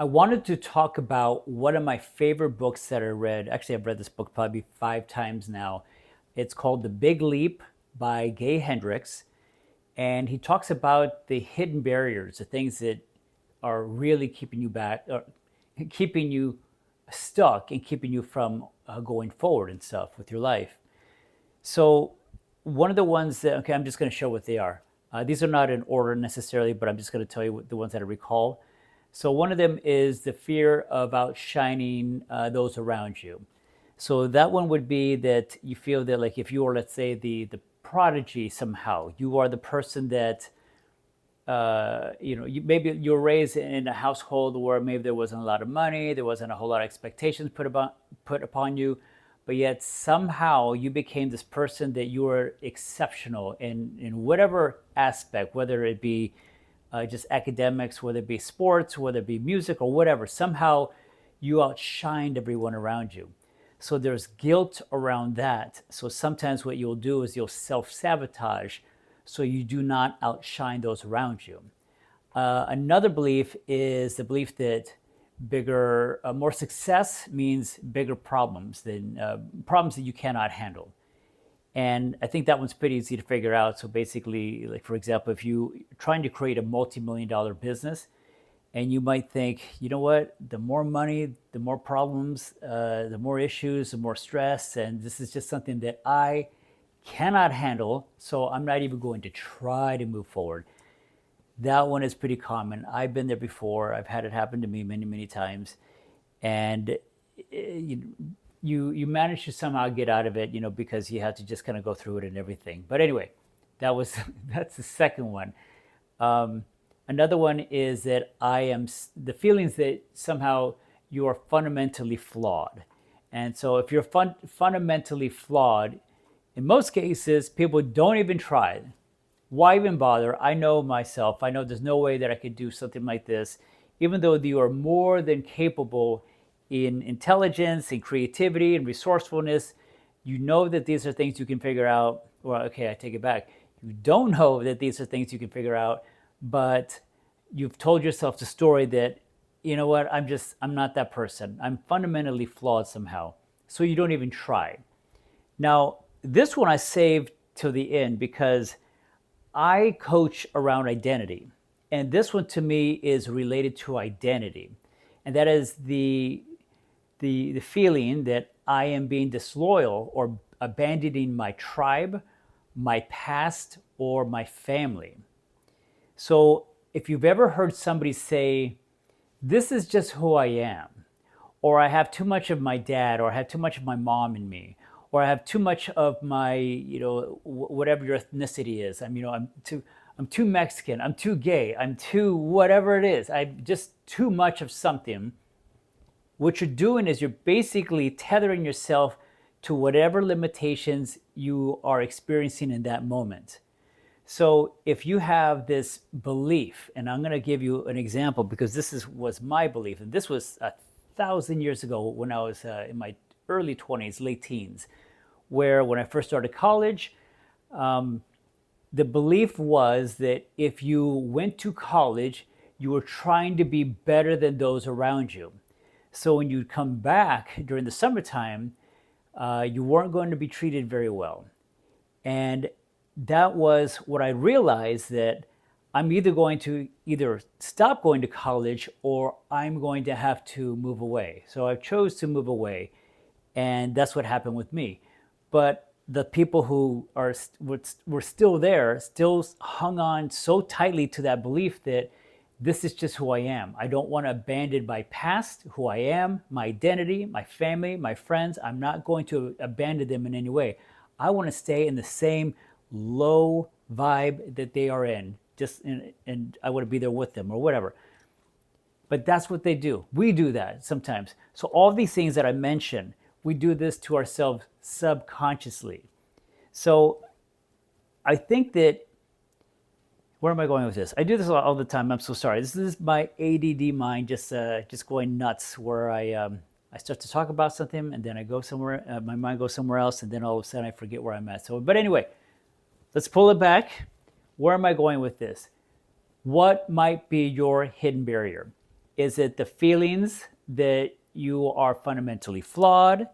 I wanted to talk about one of my favorite books that I read. Actually, I've read this book probably 5 times now. It's called The Big Leap by Gay Hendricks. And he talks about the hidden barriers, the things that are really keeping you back, or keeping you stuck and keeping you from going forward and stuff with your life. So, one of the ones that, okay, I'm just going to show what they are. These are not in order necessarily, but I'm just going to tell you the ones that I recall. So, one of them is the fear of outshining those around you. So, that one would be that you feel that, like, if you are, let's say, the prodigy somehow, you are the person that maybe you're raised in a household where maybe there wasn't a lot of money, there wasn't a whole lot of expectations put upon you, but yet somehow you became this person that you were exceptional in whatever aspect, whether it be just academics, whether it be sports, whether it be music or whatever. Somehow you outshined everyone around you. So there's guilt around that. So sometimes what you'll do is you'll self sabotage so you do not outshine those around you. Another belief is the belief that more success means bigger problems than problems that you cannot handle. And I think that one's pretty easy to figure out. So basically, like for example, if you are trying to create a multi-million dollar business, and you might think, you know what, the more money, the more problems, the more issues, the more stress, and this is just something that I cannot handle, so I'm not even going to try to move forward. That one is pretty common. I've been there before. I've had it happen to me many, many times, and you you manage to somehow get out of it, because you had to just kind of go through it and everything. But anyway, that was that's the second one. Um, Another one is that the feelings that somehow you are fundamentally flawed. And so if you're fundamentally flawed, in most cases, people don't even try. Why even bother? I know myself. I know there's no way that I could do something like this, even though you are more than capable in intelligence, in creativity, and resourcefulness. You know that these are things you can figure out. Well, okay, I take it back. You don't know that these are things you can figure out, but you've told yourself the story that, you know what, I'm not that person. I'm fundamentally flawed somehow. So you don't even try. Now, this one I saved till the end because I coach around identity. And this one to me is related to identity. And that is the feeling that I am being disloyal or abandoning my tribe, my past, or my family. So if you've ever heard somebody say, this is just who I am, or I have too much of my dad, or I have too much of my mom in me, or I have too much of my, whatever your ethnicity is. I'm too Mexican, I'm too gay, I'm too whatever it is. I'm just too much of something. What you're doing is you're basically tethering yourself to whatever limitations you are experiencing in that moment. So if you have this belief, and I'm going to give you an example because was my belief, and this was 1,000 years ago when I was in my early 20s, late teens, where when I first started college, the belief was that if you went to college, you were trying to be better than those around you. So when you come back during the summertime, you weren't going to be treated very well. And that was what I realized, that I'm either going to either stop going to college or I'm going to have to move away. So I chose to move away, and that's what happened with me. But the people who were still there still hung on so tightly to that belief that this is just who I am. I don't want to abandon my past, who I am, my identity, my family, my friends. I'm not going to abandon them in any way. I want to stay in the same low vibe that they are in, and I want to be there with them or whatever. But that's what they do. We do that sometimes. So all these things that I mentioned, we do this to ourselves subconsciously. So I think that, where am I going with this? I do this all the time. I'm so sorry. This is my ADD mind just going nuts, where I start to talk about something and then I go somewhere. My mind goes somewhere else, and then all of a sudden I forget where I'm at. So, but anyway, let's pull it back. Where am I going with this? What might be your hidden barrier? Is it the feelings that you are fundamentally flawed?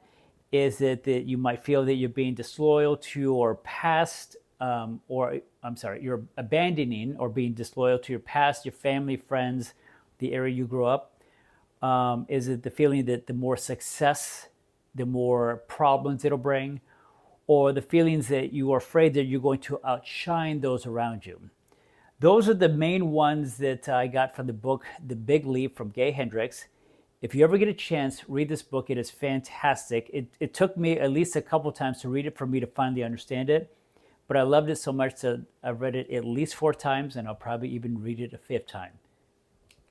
Is it that you might feel that you're being disloyal to your past, or I'm sorry, you're abandoning or being disloyal to your past, your family, friends, the area you grew up? Is it the feeling that the more success, the more problems it'll bring? Or the feelings that you are afraid that you're going to outshine those around you? Those are the main ones that I got from the book, The Big Leap from Gay Hendricks. If you ever get a chance, read this book. It is fantastic. It took me at least a couple times to read it for me to finally understand it, but I loved it so much that I've read it at least 4 times, and I'll probably even read it a 5th time.